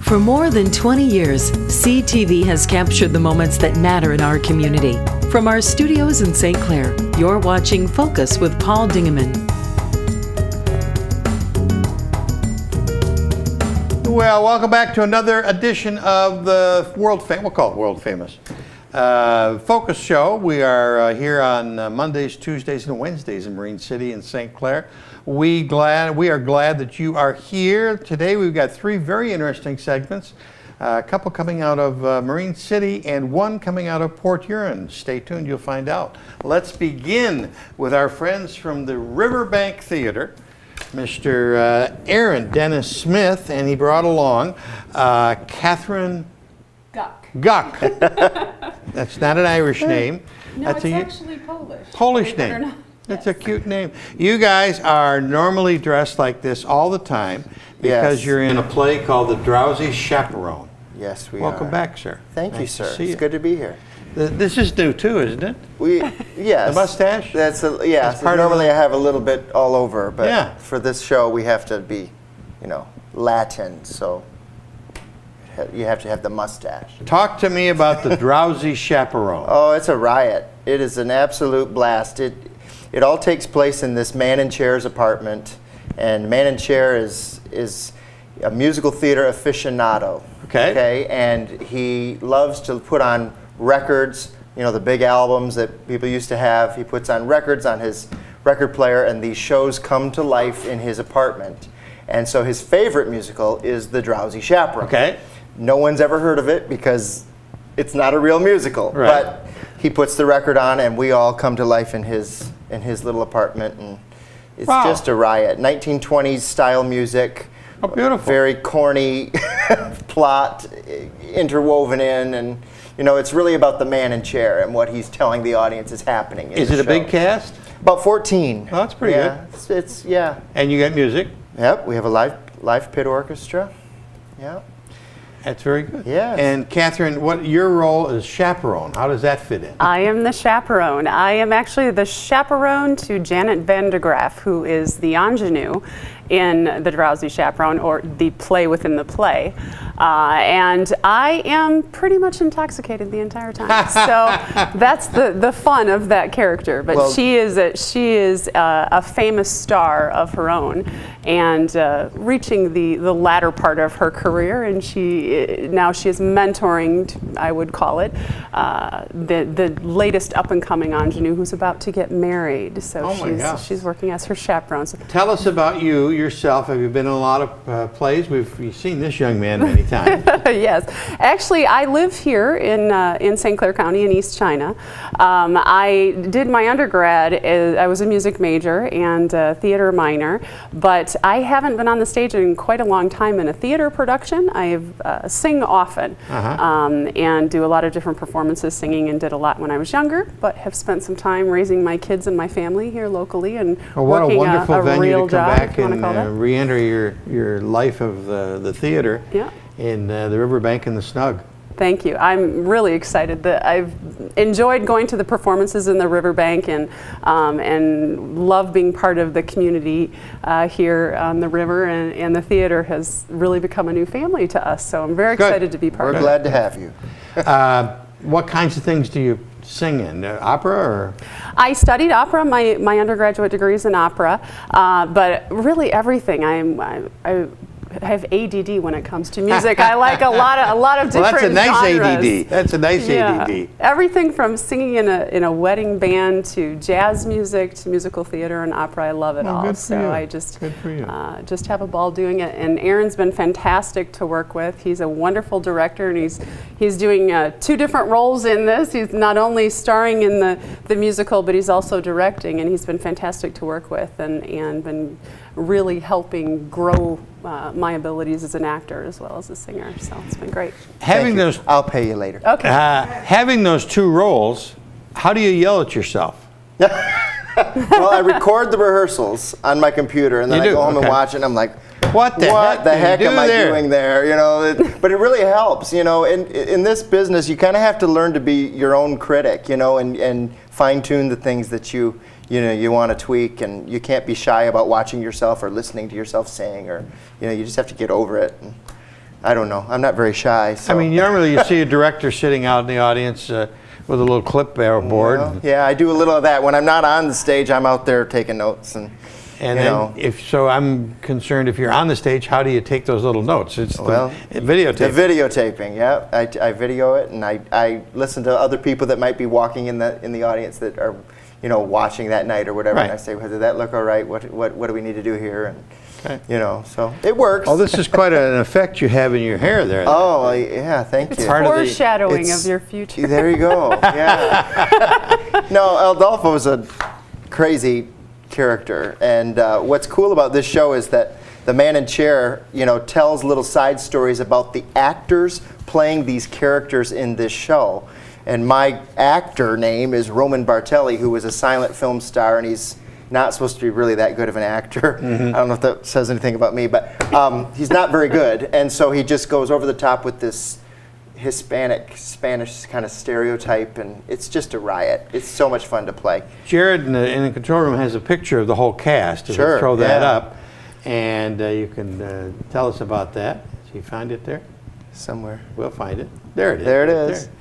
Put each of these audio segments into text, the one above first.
For more than 20 years, CTV has captured the moments that matter in our community. From our studios in St. Clair, you're watching Focus with Paul Dingeman. Well, welcome back to another edition of the we'll call it world famous Focus Show. We are here on Mondays, Tuesdays, and Wednesdays in Marine City and St. Clair. We are glad that you are here. Today we've got three very interesting segments. A couple coming out of Marine City and one coming out of Port Huron. Stay tuned, you'll find out. Let's begin with our friends from the Riverbank Theater, Mr. Aaron Dennis Smith, and he brought along Catherine Guck. That's not an Irish name. No, That's it's actually Polish. Polish name. That's a cute name. You guys are normally dressed like this all the time because you're in a play called The Drowsy Chaperone. Yes, we Welcome back, sir. Thank you, Nice to sir. see It's you. good to be here. This is new too, isn't it? Yes. The mustache? That's That's part of normally I have a little bit all over, but Yeah. for this show we have to be, Latin, so you have to have the mustache. Talk to me about The Drowsy Chaperone. Oh, it's a riot. It is an absolute blast. It all takes place in this Man in Chair's apartment, and Man in Chair is a musical theater aficionado. Okay, and he loves to put on records, the big albums that people used to have. He puts on records on his record player, and these shows come to life in his apartment. And so his favorite musical is The Drowsy Chaperone. Okay. No one's ever heard of it because it's not a real musical. Right. But he puts the record on, and we all come to life in his little apartment, and it's just a riot. 1920s style music. Oh, beautiful. Very corny plot interwoven in, and it's really about the man in chair and what he's telling the audience is happening. Is it a big cast? About 14. Oh, that's pretty good. It's And you got music? Yep, we have a live pit orchestra. Yeah. That's very good. Yes. And Catherine, your role is chaperone. How does that fit in? I am the chaperone. I am actually the chaperone to Janet Van de Graaff, who is the ingenue in The Drowsy Chaperone, or the play within the play. And I am pretty much intoxicated the entire time. So that's the fun of that character. But she is a famous star of her own, and reaching the latter part of her career, and now she is mentoring, I would call it, the latest up-and-coming ingenue who's about to get married. So she's working as her chaperone. So tell us about yourself. Have you been in a lot of plays? We've seen this young man many times. Yes. Actually, I live here in St. Clair County in East China. I did my undergrad. I was a music major and a theater minor, but I haven't been on the stage in quite a long time in a theater production. I sing often and do a lot of different performances singing, and did a lot when I was younger, but have spent some time raising my kids and my family here locally and what working a wonderful venue real to come job, back and re-enter your life of the theater in the Riverbank and the Snug. Thank you. I'm really excited that I've enjoyed going to the performances in the Riverbank and love being part of the community here on the river, and the theater has really become a new family to us. So I'm very excited to be part of it. We're glad to have you. What kinds of things do you sing in? Opera or? I studied opera. My undergraduate degree is in opera, but really everything. I have ADD when it comes to music. I like a lot of different that's a nice genres. ADD. That's a nice ADD. Everything from singing in a wedding band to jazz music to musical theater and opera. I love it all. Good for so you. I just have a ball doing it. And Aaron's been fantastic to work with. He's a wonderful director, and he's doing 2 different roles in this. He's not only starring in the musical, but he's also directing, and he's been fantastic to work with and been really helping grow my abilities as an actor as well as a singer. So it's been great. I'll pay you later. Okay. Having those 2 roles, how do you yell at yourself? Well, I record the rehearsals on my computer, and then I go home and watch it, and I'm like, what the heck am I doing there? But it really helps. In this business, you kind of have to learn to be your own critic, and fine tune the things that you want to tweak, and you can't be shy about watching yourself or listening to yourself sing, or you just have to get over it. I don't know. I'm not very shy. So. I mean, normally you see a director sitting out in the audience with a little clipboard. Well, yeah, I do a little of that. When I'm not on the stage, I'm out there taking notes. And then I'm concerned if you're on the stage, how do you take those little notes? It's the videotape. The videotaping, yeah. I video it, and I listen to other people that might be walking in the audience that are, watching that night or whatever. Right. And I say, well, did that look all right? What do we need to do here? And so it works. Oh, this is quite an effect you have in your hair there. Oh, yeah, thank It's you. foreshadowing of your future. There you go. Yeah. No, Adolfo's a crazy character, and what's cool about this show is that the man in chair, tells little side stories about the actors playing these characters in this show. And my actor name is Roman Bartelli, who was a silent film star, and he's not supposed to be really that good of an actor. I don't know if that says anything about me, but he's not very good, and so he just goes over the top with this Hispanic, Spanish kind of stereotype, and it's just a riot. It's so much fun to play. Jared in the control room has a picture of the whole cast. Sure, Throw that up, and you can tell us about that. Do you find it there? Somewhere. We'll find it. There it is. There it right is. There.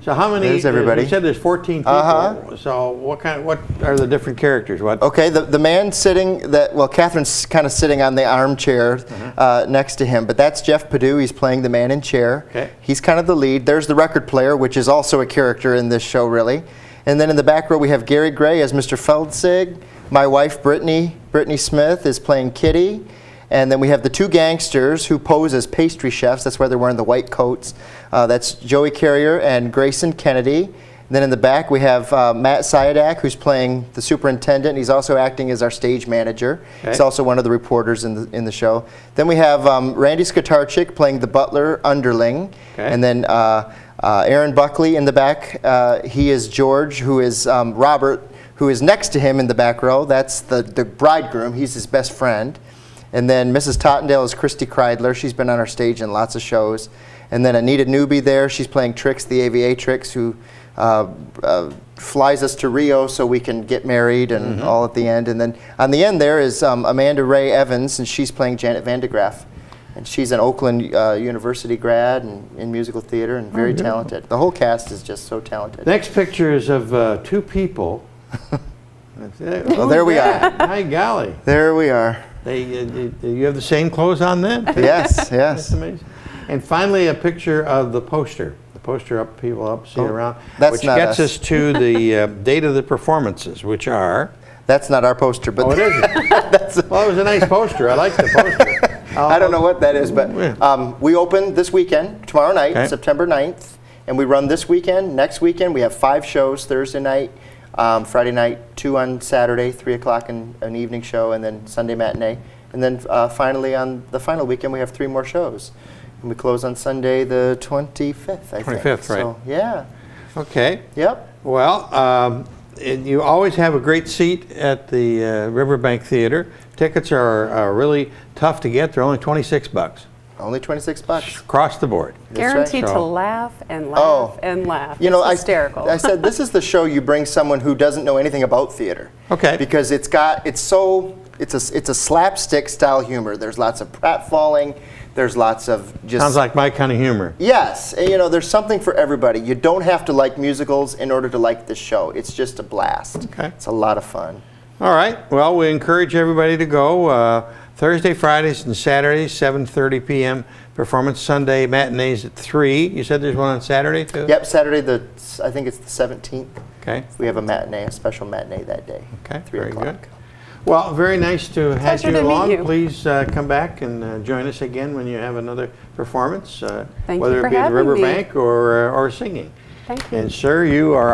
So how many? There's everybody. You said there's 14 people. So what are the different characters? Okay, the man sitting Catherine's kind of sitting on the armchair next to him, but that's Jeff Padu. He's playing the man in chair. Okay. He's kind of the lead. There's the record player, which is also a character in this show, really. And then in the back row we have Gary Gray as Mr. Feldzig. My wife Brittany Smith is playing Kitty. And then we have the two gangsters who pose as pastry chefs. That's why they're wearing the white coats. That's Joey Carrier and Grayson Kennedy. And then in the back we have Matt Syadak, who's playing the superintendent. He's also acting as our stage manager. Okay. He's also one of the reporters in the show. Then we have Randy Skatarczyk playing the butler underling. Okay. And then Aaron Buckley in the back. He is George, who is Robert, who is next to him in the back row. That's the bridegroom. He's his best friend. And then Mrs. Tottendale is Christy Kreidler. She's been on our stage in lots of shows. And then Anita Newby there. She's playing Trix, the aviatrix, who flies us to Rio so we can get married and all at the end. And then on the end there is Amanda Ray Evans, and she's playing Janet Van de Graaff. And she's an Oakland University grad and in musical theater and very talented. The whole cast is just so talented. Next picture is of two people. Well, there we are. My golly. There we are. You have the same clothes on then? Yes, yes. That's amazing. And finally, a picture of the poster. The poster up, people up, see it around. That's which not gets us. us to the date of the performances, which are... That's not our poster, but... Oh, it isn't? Well, it was a nice poster. I like the poster. I don't know what that is, but we open this weekend, tomorrow night, September 9th, and we run this weekend. Next weekend, we have 5 shows, Thursday night, Friday night, 2 on Saturday, 3 o'clock an evening show, and then Sunday matinee. And then finally on the final weekend we have 3 more shows. And we close on Sunday the 25th, I think. 25th, right. So, yeah. Okay. Yep. Well, you always have a great seat at the Riverbank Theater. Tickets are really tough to get. They're only $26. Only $26. Across the board. Guaranteed to laugh and laugh and laugh. It's hysterical. I said this is the show you bring someone who doesn't know anything about theater. Okay. Because it's a slapstick style humor. There's lots of pratfalling. There's lots of just... Sounds like my kind of humor. Yes. And, there's something for everybody. You don't have to like musicals in order to like this show. It's just a blast. Okay. It's a lot of fun. All right. Well, we encourage everybody to go. Thursday, Fridays, and Saturdays, 7:30 p.m. performance. Sunday matinees at 3. You said there's one on Saturday, too? Yep, Saturday, I think it's the 17th. Okay. We have a special matinee that day. Okay, 3 very o'clock. good. Well, very nice to have Pleasure you to meet along. you. Please come back and join us again when you have another performance, Thank whether you for it be at the having me. Riverbank or singing. Thank you. And sir,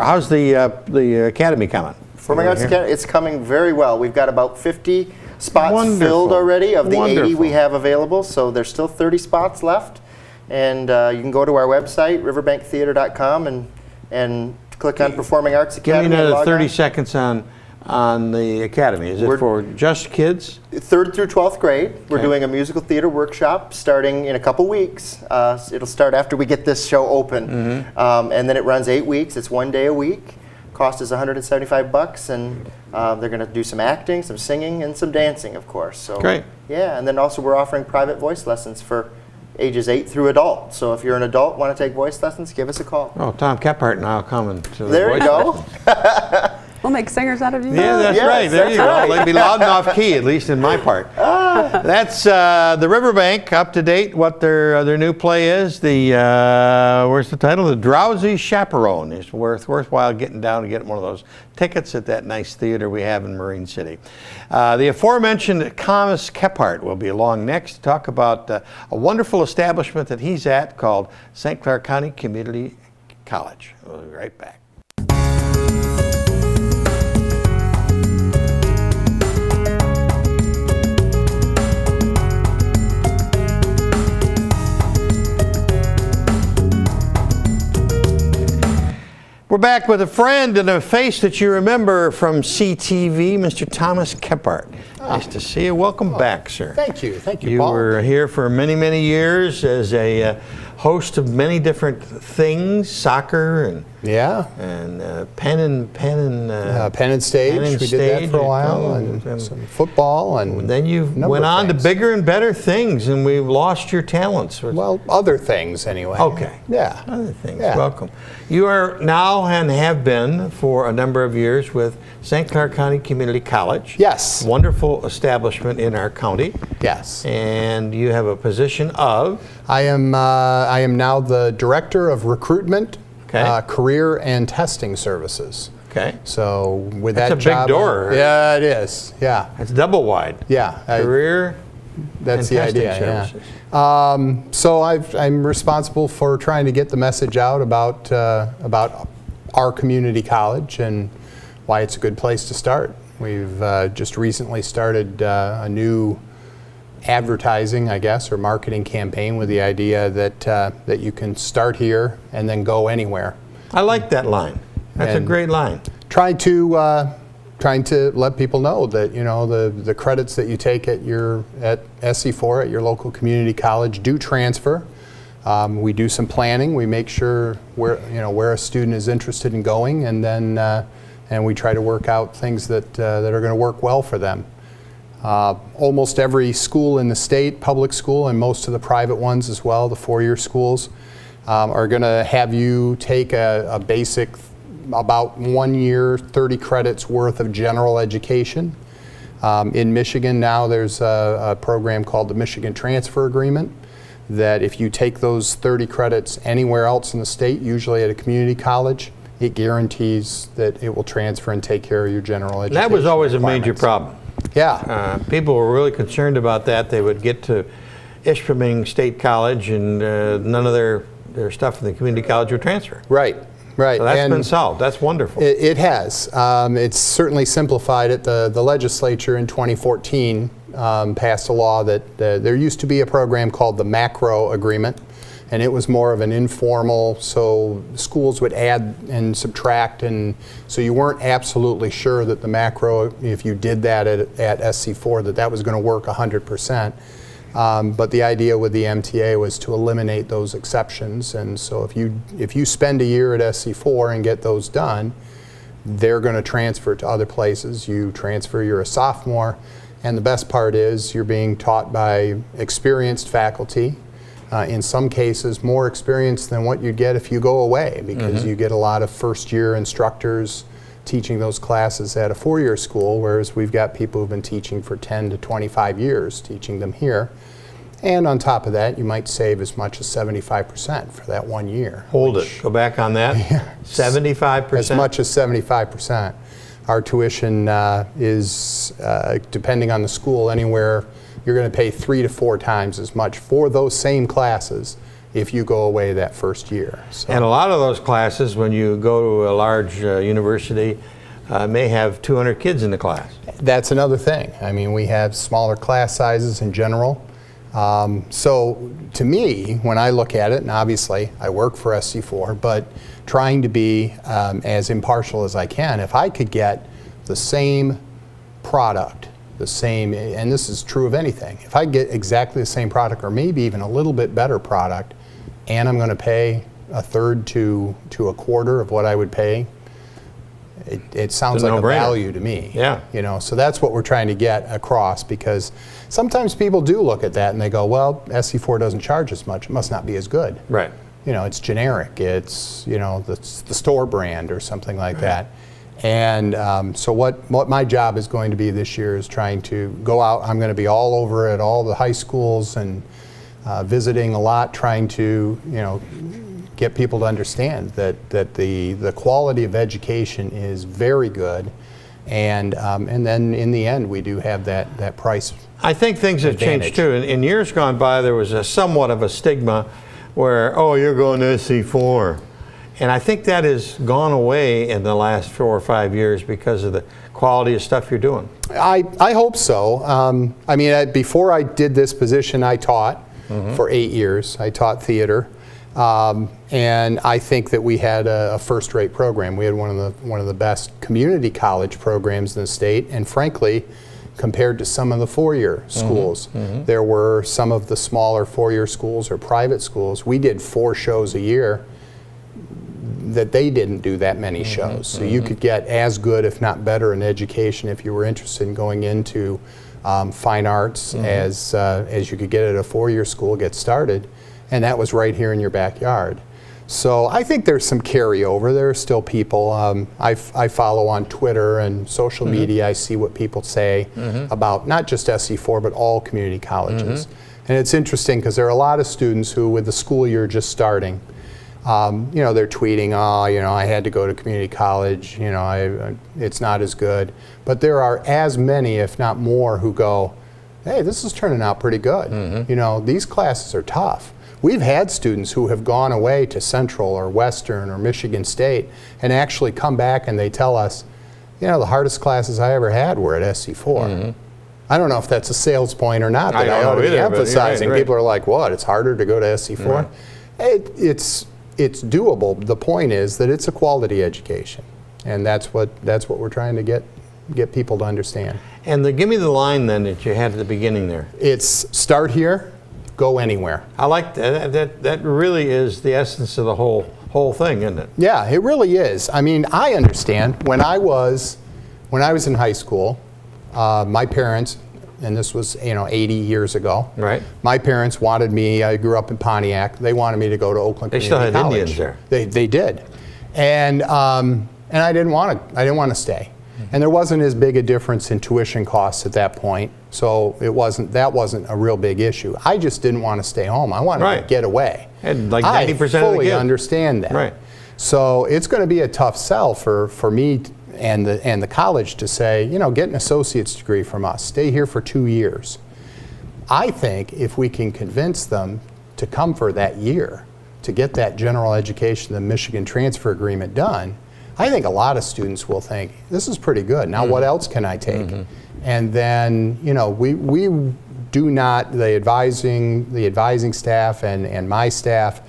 how's the Academy coming? Performing Arts Academy, it's coming very well. We've got about 50 spots Wonderful. filled already of the 80 Wonderful. we have available, so there's still 30 spots left. And you can go to our website, riverbanktheater.com, and click on Performing Arts Academy. Give me and another log 30 on. seconds on the Academy. Is it for just kids? 3rd through 12th grade. We're doing a musical theater workshop starting in a couple weeks. It'll start after we get this show open. And then it runs 8 weeks. It's 1 day a week. Cost is $175, and they're going to do some acting, some singing, and some dancing, of course. So, Great. Yeah, and then also we're offering private voice lessons for ages 8 through adult. So if you're an adult, want to take voice lessons, give us a call. Oh, Tom Kephart and I'll come and to the There you voice go. lessons. We'll make singers out of you. Yeah, that's Yes, right. There that's you go. right. They'd be loud and off key, at least in my part. That's the Riverbank, up to date. What their new play is. The where's the title? The Drowsy Chaperone. It's worthwhile getting down and getting one of those tickets at that nice theater we have in Marine City. The aforementioned Thomas Kephart will be along next to talk about a wonderful establishment that he's at called St. Clair County Community College. We'll be right back. We're back with a friend and a face that you remember from CTV, Mr. Thomas Kephart. Nice to see you. Welcome back, sir. Thank you, Paul. You were here for many, many years as a host of many different things, soccer and pen and stage. We did that for a while, and some football, and then you went on to bigger and better things, and we've lost your talents. Well, other things anyway. Okay. Yeah. Other things. Yeah. Welcome. You are now and have been for a number of years with St. Clair County Community College. Yes. Wonderful establishment in our county. Yes. And you have a position of? I am now the Director of Recruitment, Career and Testing Services. Okay. So with That's that a job, big door. Yeah, it is. Yeah. It's double wide. Yeah. Career. That's and the testing idea. services. Yeah. So I'm responsible for trying to get the message out about our community college and why it's a good place to start. We've just recently started a new advertising, I guess, or marketing campaign with the idea that you can start here and then go anywhere. I like that line. That's a great line. Trying to let people know that the credits that you take at SC4 at your local community college do transfer. We do some planning. We make sure where a student is interested in going, and then and we try to work out things that are going to work well for them. Almost every school in the state, public school, and most of the private ones as well, the four-year schools, are going to have you take a basic, about 1 year, 30 credits worth of general education. In Michigan now there's a program called the Michigan Transfer Agreement, that if you take those 30 credits anywhere else in the state, usually at a community college, it guarantees that it will transfer and take care of your general education. That was always a major problem. Yeah. People were really concerned about that. They would get to Ishpeming State College and none of their stuff in the community college would transfer. Right. Right. So that's been solved. That's wonderful. It has. It's certainly simplified it. The legislature in 2014 passed a law that there used to be a program called the Macro Agreement, and it was more of an informal, so schools would add and subtract, and so you weren't absolutely sure that the macro, if you did that at SC4, that was going to work 100%. But the idea with the MTA was to eliminate those exceptions, and so if you spend a year at SC4 and get those done, they're going to transfer to other places. You transfer, you're a sophomore, and the best part is you're being taught by experienced faculty, in some cases more experienced than what you'd get if you go away, because you get a lot of first-year instructors teaching those classes at a four-year school, whereas we've got people who've been teaching for 10 to 25 years teaching them here. And on top of that, you might save as much as 75% for that 1 year. Hold it. Go back on that. 75%? As much as 75%. Our tuition is, depending on the school, anywhere, you're going to pay 3 to 4 times as much for those same classes if you go away that first year. So. And a lot of those classes, when you go to a large university, may have 200 kids in the class. That's another thing. I mean, we have smaller class sizes in general. So to me, when I look at it, and obviously I work for SC4, but trying to be as impartial as I can, if I could get the same product, the same, and this is true of anything, if I get exactly the same product or maybe even a little bit better product, and I'm going to pay a third to a quarter of what I would pay, it sounds like a value to me. Yeah. You know, so that's what we're trying to get across, because sometimes people do look at that and they go, well, SC4 doesn't charge as much. It must not be as good. Right. You know, it's generic. It's, you know, the store brand or something like that. And so what my job is going to be this year is trying to go out. I'm going to be all over at all the high schools and visiting a lot, trying to, you know, get people to understand that the quality of education is very good, and then in the end we do have that price. I think things have changed too. In years gone by, there was somewhat of a stigma where, oh, you're going to SC4. And I think that has gone away in the last 4 or 5 years because of the quality of stuff you're doing. I hope so. I mean, before I did this position, I taught for 8 years. I taught theater. And I think that we had a first-rate program. We had one of the best community college programs in the state, and frankly, compared to some of the four-year schools, there were some of the smaller four-year schools or private schools. We did 4 shows a year that they didn't do that many shows. So you could get as good, if not better, an education if you were interested in going into fine arts as you could get at a four-year school, get started. And that was right here in your backyard. So I think there's some carryover. There are still people. I follow on Twitter and social media. I see what people say about not just SC4, but all community colleges. And it's interesting because there are a lot of students who, with the school year just starting, you know, they're tweeting, oh, you know, I had to go to community college, you know, it's not as good. But there are as many, if not more, who go, hey, this is turning out pretty good. You know, these classes are tough. We've had students who have gone away to Central or Western or Michigan State and actually come back and they tell us, you know, the hardest classes I ever had were at SC4. I don't know if that's a sales point or not, that I ought to be emphasizing. People are like, what, it's harder to go to SC4? It's doable. The point is that it's a quality education, and that's what we're trying to get people to understand. And give me the line then that you had at the beginning there. It's start here, go anywhere. I like that. That really is the essence of the whole thing, isn't it? Yeah, it really is. I mean, I understand when I was in high school, my parents, and this was, you know, 80 years ago. Right. My parents wanted me. I grew up in Pontiac. They wanted me to go to Oakland Community College. They still had Indians there. They did, and I didn't want to. I didn't want to stay. And there wasn't as big a difference in tuition costs at that point, so that wasn't a real big issue. I just didn't want to stay home. I wanted to get away. And like 90% of the kids. I fully understand that. Right. So it's going to be a tough sell for me and the college to say, you know, get an associate's degree from us. Stay here for 2 years. I think if we can convince them to come for that year, to get that general education, the Michigan transfer agreement done, I think a lot of students will think, this is pretty good. Now what else can I take? And then, you know, we do not, the advising staff and my staff,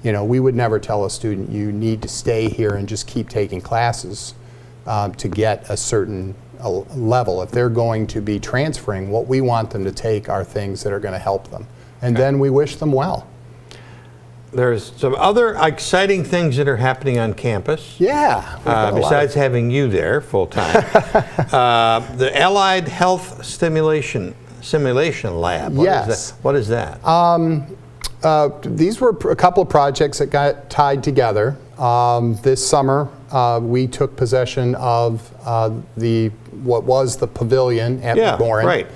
you know, we would never tell a student, you need to stay here and just keep taking classes to get a certain level. If they're going to be transferring, what we want them to take are things that are going to help them. And then we wish them well. There's some other exciting things that are happening on campus. Yeah. Besides having you there full time. The Allied Health Simulation Lab. What is that? These were a couple of projects that got tied together. This summer, we took possession of what was the pavilion at McMorran. Right.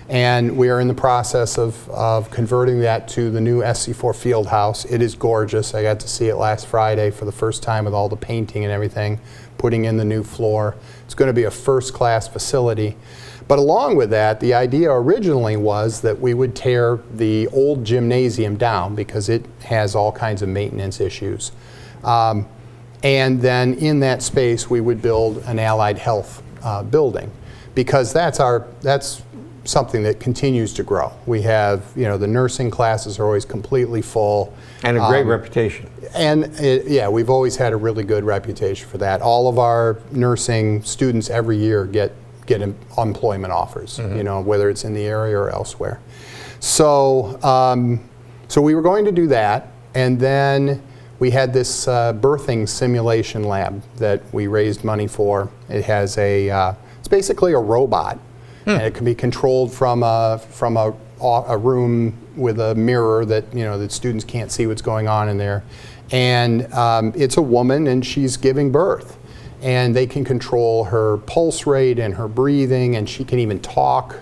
And we are in the process of converting that to the new SC4 field house. It is gorgeous. I got to see it last Friday for the first time with all the painting and everything, putting in the new floor. It's going to be a first-class facility. But along with that, the idea originally was that we would tear the old gymnasium down because it has all kinds of maintenance issues. And then in that space, we would build an allied health building, because that's something that continues to grow. We have, you know, the nursing classes are always completely full. And a great reputation. And yeah, we've always had a really good reputation for that. All of our nursing students every year get employment offers, you know, whether it's in the area or elsewhere. So, so we were going to do that, and then we had this birthing simulation lab that we raised money for. It has it's basically a robot, and it can be controlled from a room with a mirror that that students can't see what's going on in there. And it's a woman, and she's giving birth, and they can control her pulse rate and her breathing, and she can even talk.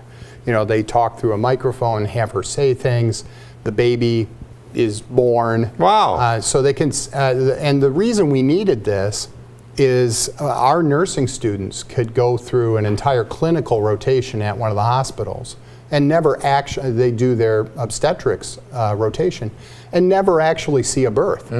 They talk through a microphone and have her say things. The baby is born. Wow. So they can, and the reason we needed this is our nursing students could go through an entire clinical rotation at one of the hospitals and never actually, they do their obstetrics rotation and never actually see a birth.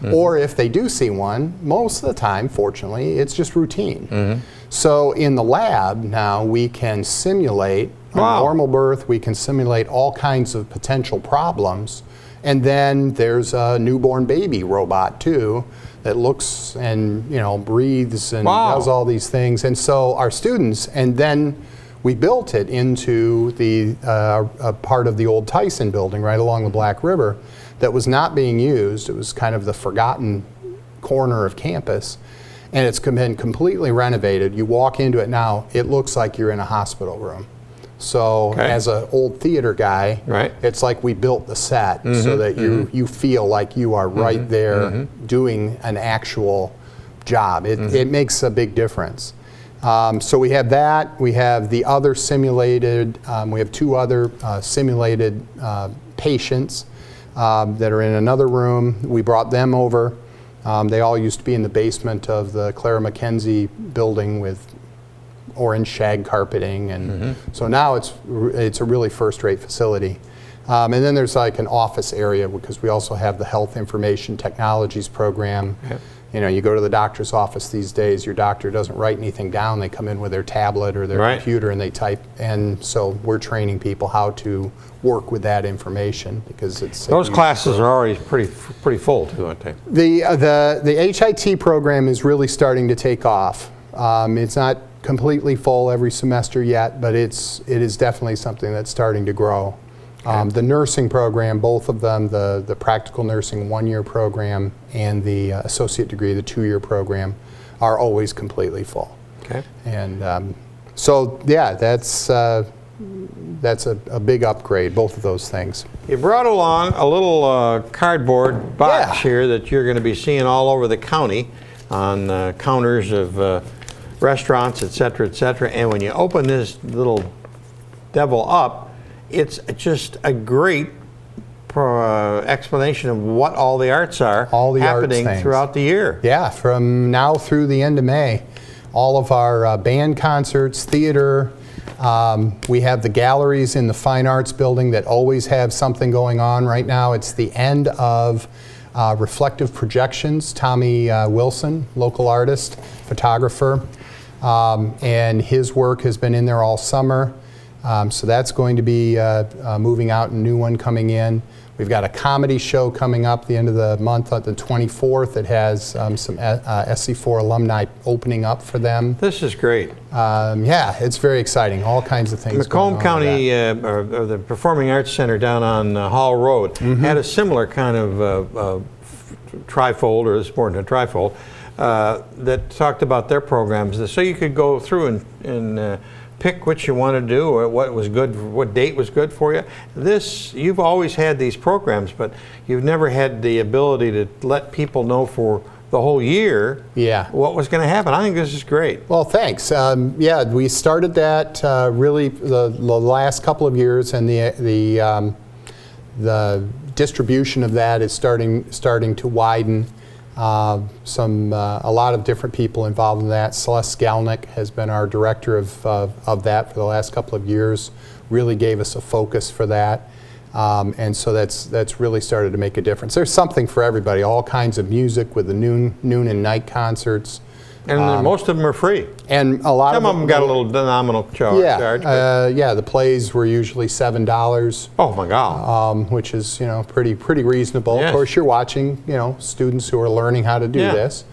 Or if they do see one, most of the time, fortunately, it's just routine. So in the lab now, we can simulate a normal birth, we can simulate all kinds of potential problems. And then there's a newborn baby robot too that looks and breathes and does all these things. And so our students, and then we built it into the a part of the old Tyson building right along the Black River that was not being used. It was kind of the forgotten corner of campus, and it's been completely renovated. You walk into it now, it looks like you're in a hospital room. So as an old theater guy, it's like we built the set so that you feel like you are right there doing an actual job. It makes a big difference. So we have that. We have the other simulated, we have 2 other simulated patients that are in another room. We brought them over. They all used to be in the basement of the Clara McKenzie building with orange shag carpeting, and so now it's a really first-rate facility. And then there's like an office area because we also have the Health Information Technologies program. You go to the doctor's office these days, your doctor doesn't write anything down, they come in with their tablet or their computer and they type, and so we're training people how to work with that information because it's those classes are already pretty full too, aren't they? The HIT program is really starting to take off. It's not completely full every semester yet, but it is definitely something that's starting to grow. The nursing program, both of them, the practical nursing 1-year program and the associate degree, the 2-year program, are always completely full. And so yeah, that's a big upgrade, both of those things. You brought along a little cardboard box here that you're going to be seeing all over the county on counters of restaurants, et cetera, and when you open this little devil up, it's just a great explanation of what all the arts are happening throughout the year. Yeah, from now through the end of May. All of our band concerts, theater, we have the galleries in the Fine Arts building that always have something going on. Right now it's the end of Reflective Projections. Tommy Wilson, local artist, photographer, and his work has been in there all summer. So that's going to be moving out, a new one coming in. We've got a comedy show coming up the end of the month on the 24th. It has some SC4 alumni opening up for them. This is great. Yeah, it's very exciting. All kinds of things. Macomb County, or the Performing Arts Center down on Hall Road, had a similar kind of trifold, or this more than a trifold, that talked about their programs. So you could go through and pick what you want to do or what was good, what date was good for you. You've always had these programs, but you've never had the ability to let people know for the whole year what was going to happen. I think this is great. Well, thanks. Yeah, we started that really the last couple of years, and the distribution of that is starting to widen. A lot of different people involved in that. Celeste Skalnick has been our director of that for the last couple of years. Really gave us a focus for that, and so that's really started to make a difference. There's something for everybody. All kinds of music with the noon and night concerts. And most of them are free. And a lot some of them got a little nominal charge. Yeah, the plays were usually $7. Oh my God! Which is pretty reasonable. Yes. Of course, you're watching students who are learning how to do this.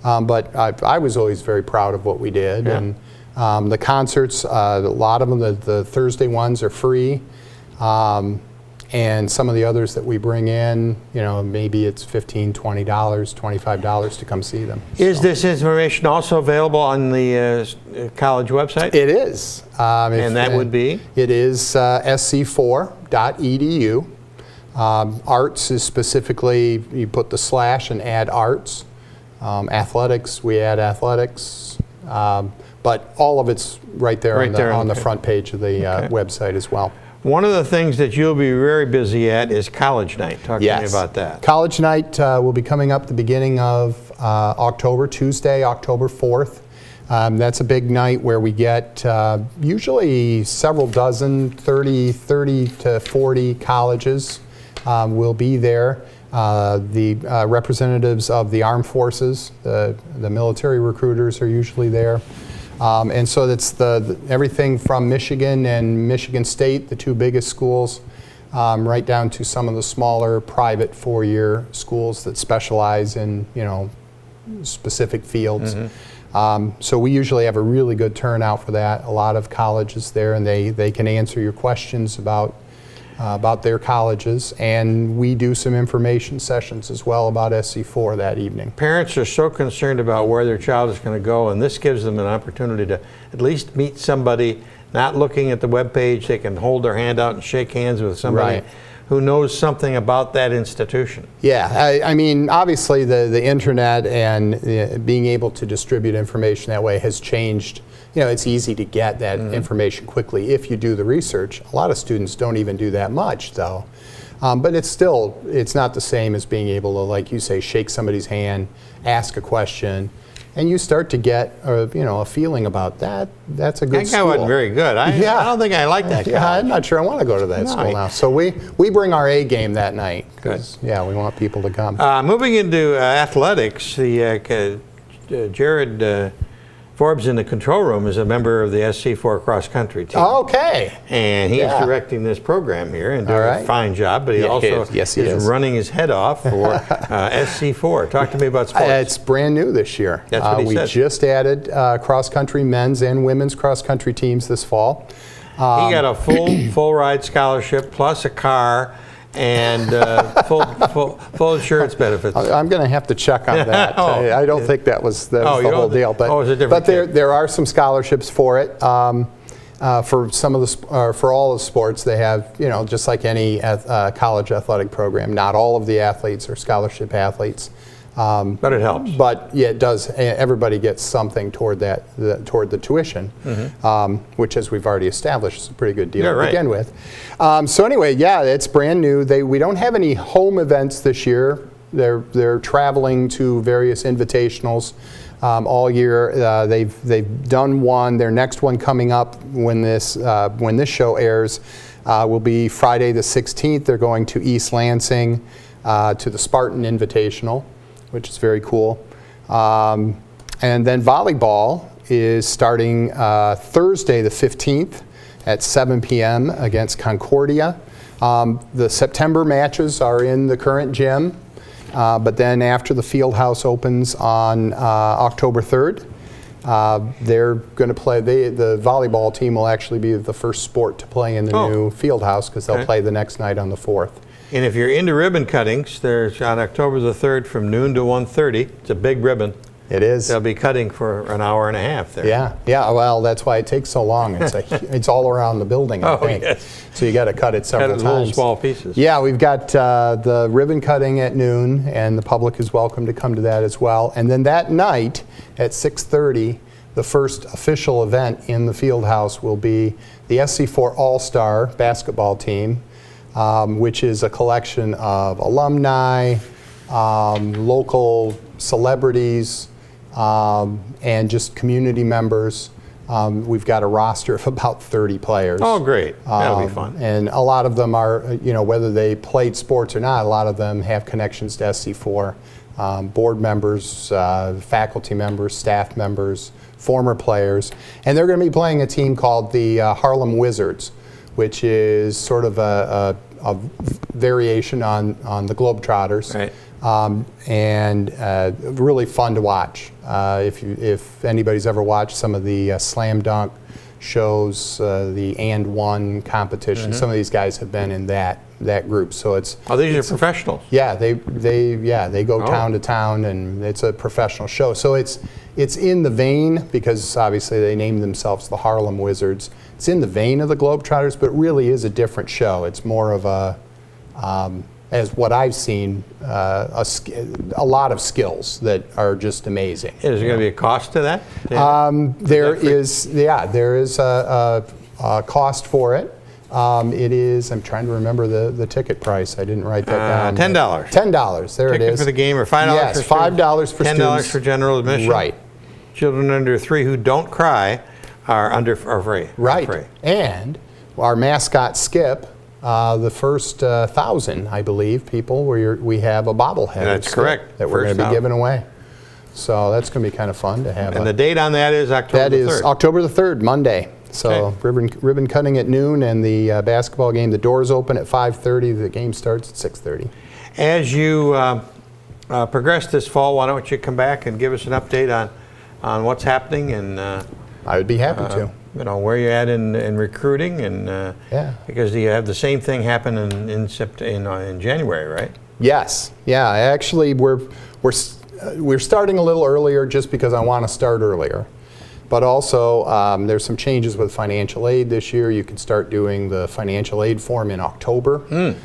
But I was always very proud of what we did. And the concerts, a lot of them, the Thursday ones are free. and some of the others that we bring in, you know, maybe it's $15, $20, $25 to come see them. Is this information also available on the college website? It is. And that would be? It is sc4.edu. Arts is specifically, you put the / and add arts. Athletics, we add athletics. But all of it's right there, on the front page of the website as well. One of the things that you'll be very busy at is College Night. Talk to me about that. College Night will be coming up the beginning of October, Tuesday, October 4th. That's a big night where we get usually several dozen, 30 to 40 colleges will be there. The representatives of the armed forces, the military recruiters are usually there. And so that's everything from Michigan and Michigan State, the two biggest schools, right down to some of the smaller private four-year schools that specialize in, you know, specific fields. So we usually have a really good turnout for that. A lot of colleges there, and they can answer your questions about their colleges, and we do some information sessions as well about SC4 that evening. Parents are so concerned about where their child is going to go, and this gives them an opportunity to at least meet somebody, not looking at the web page. They can hold their hand out and shake hands with somebody who knows something about that institution. Yeah, I mean, obviously the internet and being able to distribute information that way has changed. You know, it's easy to get that information quickly if you do the research. A lot of students don't even do that much, though. But it's not the same as being able to, like you say, shake somebody's hand, ask a question, and you start to get a feeling about that. That's a good school. That guy wasn't very good. I don't think I like that guy. Yeah, I'm not sure I want to go to that school now. So we bring our A game that night. Good. Yeah, we want people to come. Moving into athletics, Jared Forbes in the control room is a member of the SC4 cross country team. Okay. And he's directing this program here and doing a fine job, but he also is running his head off for SC4. Talk to me about sports. It's brand new this year. That's what he said. We just added cross country men's and women's cross country teams this fall. He got a full ride scholarship plus a car and full insurance benefits. I'm going to have to check on that. I don't think that was the whole deal. But, it's a different there are some scholarships for it. For some of for all the sports, they have, you know, just like any college athletic program. Not all of the athletes are scholarship athletes. But it helps. But yeah, it does. Everybody gets something toward toward the tuition, which, as we've already established, is a pretty good deal to begin with. So anyway, yeah, it's brand new. We don't have any home events this year. They're traveling to various invitationals all year. They've done one. Their next one coming up when this show airs will be Friday the 16th. They're going to East Lansing to the Spartan Invitational, which is very cool. And then volleyball is starting Thursday the 15th at 7 p.m. against Concordia. The September matches are in the current gym, but then after the field house opens on October 3rd, they're going to play, the volleyball team will actually be the first sport to play in the new field house because they'll play the next night on the 4th. And if you're into ribbon cuttings, there's on October the 3rd from noon to 1:30. It's a big ribbon. It is. They'll be cutting for an hour and a half there. Yeah. Well, that's why it takes so long. It's all around the building, I think. Yes. So you got to cut it several times. Little small pieces. Yeah, we've got the ribbon cutting at noon, and the public is welcome to come to that as well. And then that night at 6:30, the first official event in the field house will be the SC4 All-Star basketball team, which is a collection of alumni, local celebrities, and just community members. We've got a roster of about 30 players. Oh, great. That'll be fun. And a lot of them are, whether they played sports or not, a lot of them have connections to SC4. Board members, faculty members, staff members, former players. And they're going to be playing a team called the Harlem Wizards, which is sort of a variation on the Globetrotters. Right. And really fun to watch. If anybody's ever watched some of the slam dunk shows, the and one competition, some of these guys have been in that that group. So it's These are professionals. yeah, they go town to town, and it's a professional show. So it's in the vein, because obviously they named themselves the Harlem Wizards. It's in the vein of the Globetrotters, but really is a different show. It's more of a, as what I've seen, a lot of skills that are just amazing. Is there going to be a cost to that? There is a cost for it. It is, I'm trying to remember the ticket price. I didn't write that down. $10. $10, there it Ticket is. for the game, or $5 yes, for $5 for $10 students. for general admission. Right. Children under 3 who don't cry are free. Right. Free. And our mascot Skip, the first 1,000, I believe, people, we have a bobblehead. That's of Skip correct. that we're going to be 1,000. giving away. So that's going to be kind of fun to have. And the date on that is October That the 3rd. is October the 3rd, Monday. So ribbon cutting at noon, and the basketball game, the doors open at 5:30. The game starts at 6:30. As you progress this fall, why don't you come back and give us an update on what's happening, and I would be happy to. Where you're at in recruiting, and Yeah. because you have the same thing happen in January, right? Yes. Yeah. Actually, we're starting a little earlier just because I want to start earlier. But also, there's some changes with financial aid this year. You can start doing the financial aid form in October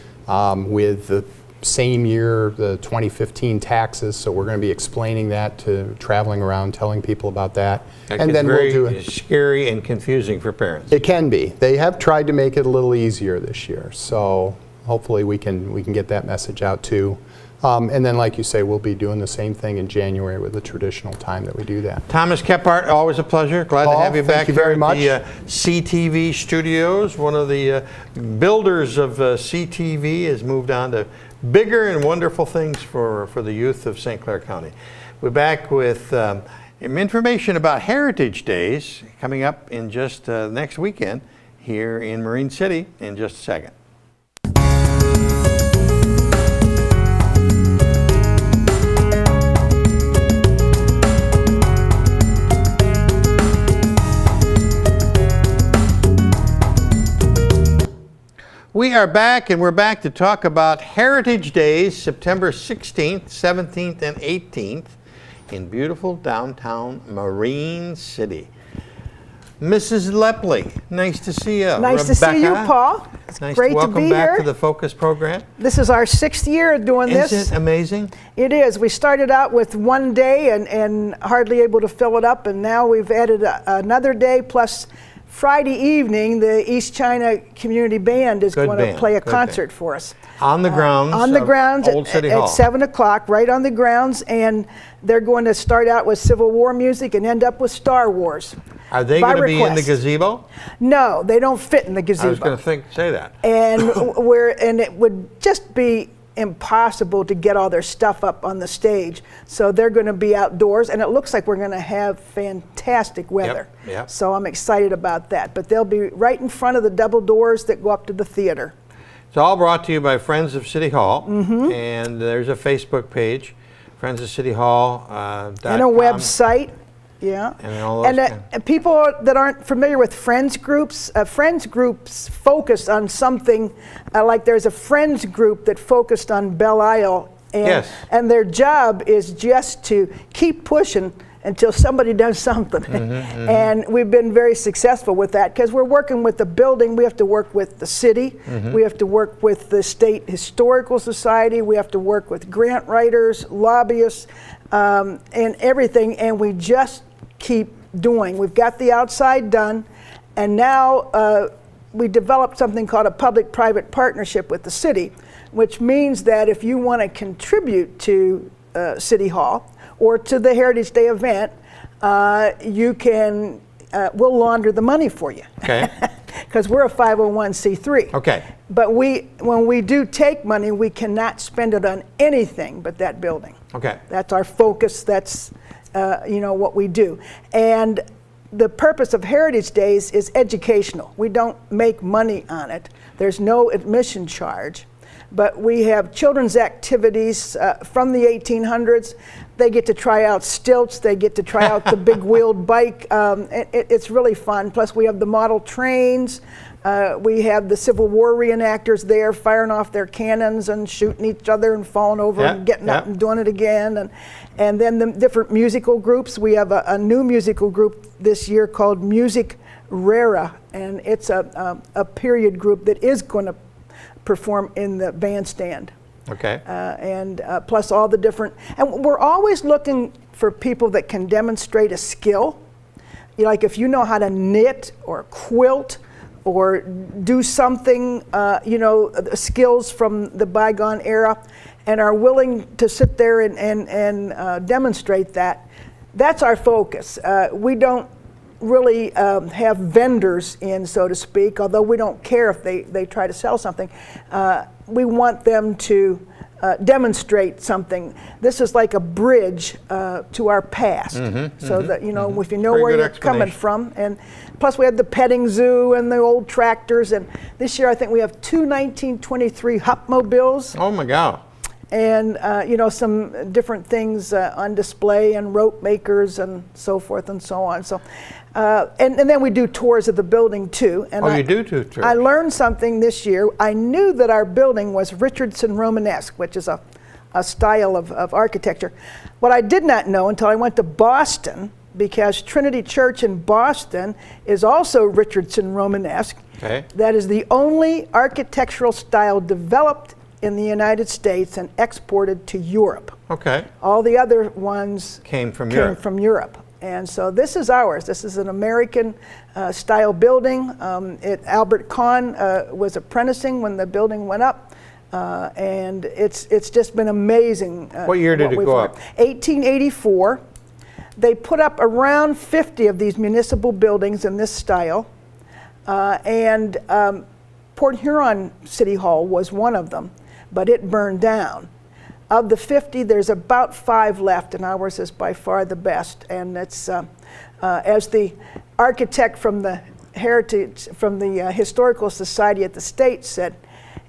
with the same year, the 2015 taxes. So we're going to be explaining that, to traveling around, telling people about that. And then we'll do it. Scary and confusing for parents. It can be. They have tried to make it a little easier this year. So hopefully we can get that message out too. And then, like you say, we'll be doing the same thing in January with the traditional time that we do that. Thomas Kephart, always a pleasure. Glad to have you back thank you very much. at the CTV studios. One of the builders of CTV has moved on to bigger and wonderful things for the youth of St. Clair County. We're back with information about Heritage Days coming up in just next weekend here in Marine City in just a second. We are back, and we're back to talk about Heritage Days, September 16th, 17th, and 18th in beautiful downtown Marine City. Mrs. Lepley, nice to see you. Nice to see you, Paul. It's nice great to welcome to be back here. to the Focus program. This is our 6th year doing this. Isn't it amazing? It is. We started out with one day and hardly able to fill it up, and now we've added another day, plus Friday evening, the East China Community Band is going to play a concert for us. On the grounds Old City Hall. At 7 o'clock, right on the grounds, and they're going to start out with Civil War music and end up with Star Wars. Are they going to be in the gazebo? No, they don't fit in the gazebo. I was going to say that. And it would just be impossible to get all their stuff up on the stage. So they're going to be outdoors, and it looks like we're going to have fantastic weather. Yep. So I'm excited about that. But they'll be right in front of the double doors that go up to the theater. It's all brought to you by Friends of City Hall, and there's a Facebook page, Friends of City Hall. And a website. Yeah. And all those And people that aren't familiar with Friends groups focus on something like there's a Friends group that focused on Belle Isle. And their job is just to keep pushing until somebody does something. And we've been very successful with that because we're working with the building. We have to work with the city. We have to work with the State Historical Society. We have to work with grant writers, lobbyists, and everything. And we just keep doing. We've got the outside done, and now we developed something called a public-private partnership with the city, which means that if you want to contribute to City Hall or to the Heritage Day event, you can, we'll launder the money for you. Okay. Because we're a 501c3. Okay. But when we do take money, we cannot spend it on anything but that building. Okay. That's our focus. That's what we do. And the purpose of Heritage Days is educational. We don't make money on it. There's no admission charge. But we have children's activities from the 1800s. They get to try out stilts. They get to try out the big-wheeled bike. It's really fun. Plus, we have the model trains. We have the Civil War reenactors there firing off their cannons and shooting each other and falling over and getting up and doing it again. And then the different musical groups. We have a new musical group this year called Music Rara, and it's a period group that is going to perform in the bandstand. Okay. And plus all the different, and we're always looking for people that can demonstrate a skill. Like if you know how to knit or quilt or do something, skills from the bygone era, and are willing to sit there and demonstrate that. That's our focus. We don't really have vendors in, so to speak, although we don't care if they try to sell something. We want them to demonstrate something. This is like a bridge to our past, so that if you know where you're coming from. And plus we had the petting zoo and the old tractors, and this year I think we have 2 1923 Hupmobiles. Oh my God. And some different things on display, and rope makers and so forth and so on. So, and then we do tours of the building too. And you do tours. I learned something this year. I knew that our building was Richardson Romanesque, which is a style of architecture. What I did not know until I went to Boston, because Trinity Church in Boston is also Richardson Romanesque. Okay. That is the only architectural style developed in the United States and exported to Europe. Okay. All the other ones came from Europe. And so this is ours. This is an American style building. Albert Kahn was apprenticing when the building went up. And it's just been amazing. What year did it go up? 1884. They put up around 50 of these municipal buildings in this style. And Port Huron City Hall was one of them, but it burned down. Of the 50, there's about 5 left, and ours is by far the best. And it's, as the architect from the Historical Society at the State said,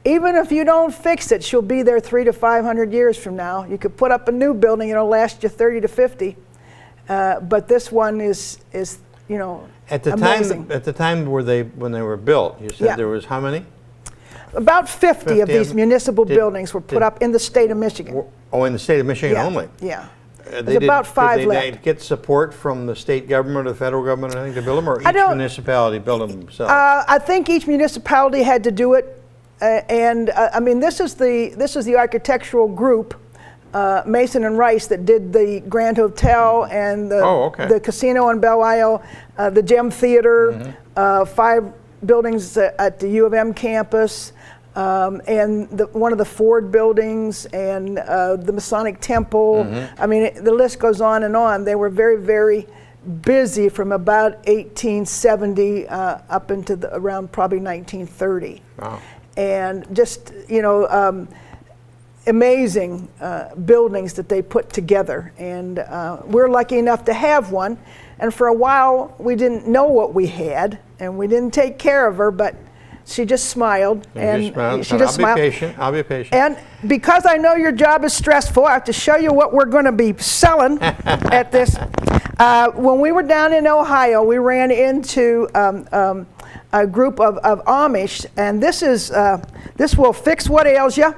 even if you don't fix it, she'll be there 300 to 500 years from now. You could put up a new building, it'll last you 30 to 50. But this one is amazing. At the time when they were built, you said there was how many? About 50 of these municipal buildings were put up in the state of Michigan. Oh, in the state of Michigan only? Yeah. There's about 5 left. Did they get support from the state government or the federal government or anything to build them, or each municipality built them themselves? I think each municipality had to do it. I mean, this is the architectural group, Mason and Rice, that did the Grand Hotel and the casino in Belle Isle, the Gem Theater, 5 buildings at the U of M campus, and one of the Ford buildings, and the Masonic Temple. I mean, the list goes on and on. They were very, very busy from about 1870 up into around probably 1930. Wow. And just, amazing buildings that they put together. And we're lucky enough to have one. And for a while, we didn't know what we had, and we didn't take care of her, but she just smiled. She just smiled. I'll be patient. And because I know your job is stressful, I have to show you what we're going to be selling at this. When we were down in Ohio, we ran into a group of Amish, and this will fix what ails you.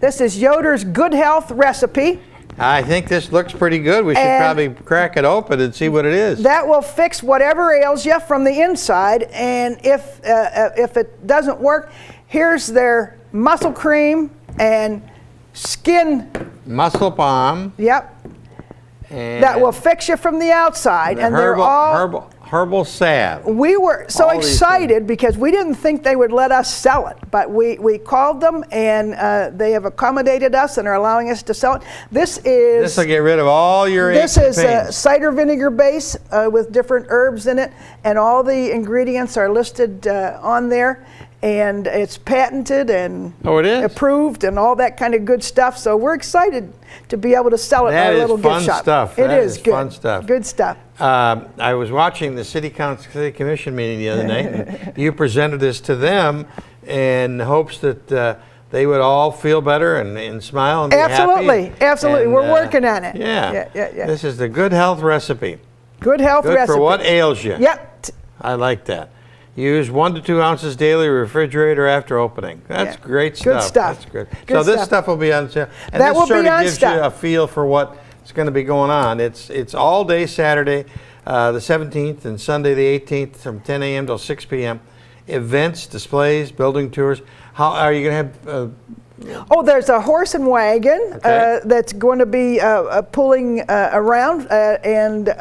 This is Yoder's Good Health Recipe. I think this looks pretty good. We should probably crack it open and see what it is. That will fix whatever ails you from the inside. And if it doesn't work, here's their muscle cream and skin. Muscle balm. Yep. And that will fix you from the outside. And they're all herbal salve. We were so excited because we didn't think they would let us sell it, but we called them, and they have accommodated us and are allowing us to sell it. This will get rid of all your aches and pains. This is cider vinegar base with different herbs in it, and all the ingredients are listed on there. And it's patented and approved and all that kind of good stuff. So we're excited to be able to sell it in our little gift shop. That is good. Fun stuff. Good stuff. I was watching the City Commission meeting the other night, and you presented this to them in hopes that they would all feel better and smile and be Absolutely, happy. absolutely. And, We're working on it. Yeah. Yeah. This is the good health recipe. Good health Good recipe. for what ails you. Yep. I like that. Use 1 to 2 ounces daily, refrigerator after opening. That's great stuff. Good stuff. That's good. Good So this stuff. stuff will be on sale. And That this will be sort of on gives stuff. you a feel for what's going to be going on. It's all day Saturday, the 17th, and Sunday the 18th from 10 a.m. till 6 p.m. Events, displays, building tours. How are you going to have... There's a horse and wagon that's going to be pulling around, and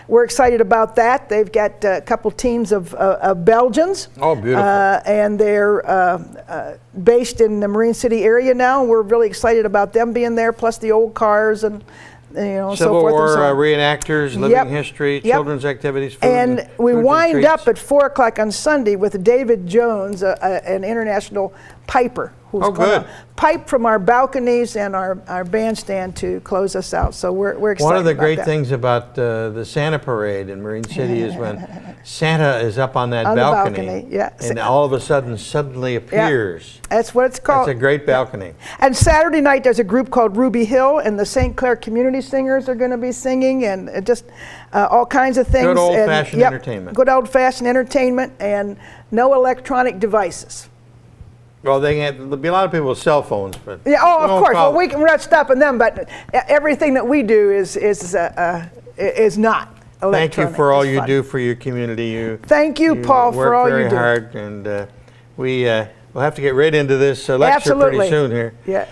we're excited about that. They've got a couple teams of Belgians. Oh, beautiful. And they're based in the Marine City area now. We're really excited about them being there, plus the old cars and Civil so forth War and so on. reenactors, living history, children's activities, food and we foods wind and up treats. at 4 o'clock on Sunday with David Jones, an international piper, who's going to pipe from our balconies and our bandstand to close us out. So we're excited. One of the about great that. things about the Santa Parade in Marine City is when Santa is up on that On the balcony, balcony, yeah. and all of a sudden suddenly appears. That's what it's called. That's a great balcony. And Saturday night there's a group called Ruby Hill, and the St. Clair Community Singers are going to be singing, and just all kinds of things. Good old-fashioned entertainment. Good old-fashioned entertainment, and no electronic devices. Well, there'll be a lot of people with cell phones, but Yeah. Oh, of course. Well, we're not stopping them, but everything that we do is not electronic. thank you for all It's you fun. do for your community. Thank you, Paul, for all you work do. very hard, and we'll have to get right into this lecture Absolutely. pretty soon here. Yeah.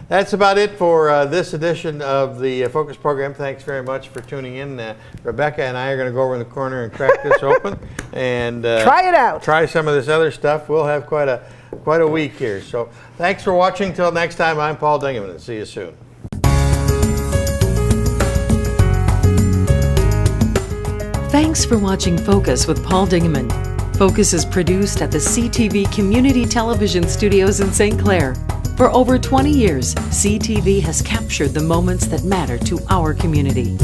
That's about it for this edition of the Focus program. Thanks very much for tuning in. Rebecca and I are going to go over in the corner and crack this open and Try it out. Try some of this other stuff. We'll have quite a week here. So thanks for watching. Till next time, I'm Paul Dingeman, and see you soon. Thanks for watching Focus with Paul Dingeman. Focus is produced at the CTV Community Television Studios in St. Clair. For over 20 years, CTV has captured the moments that matter to our community.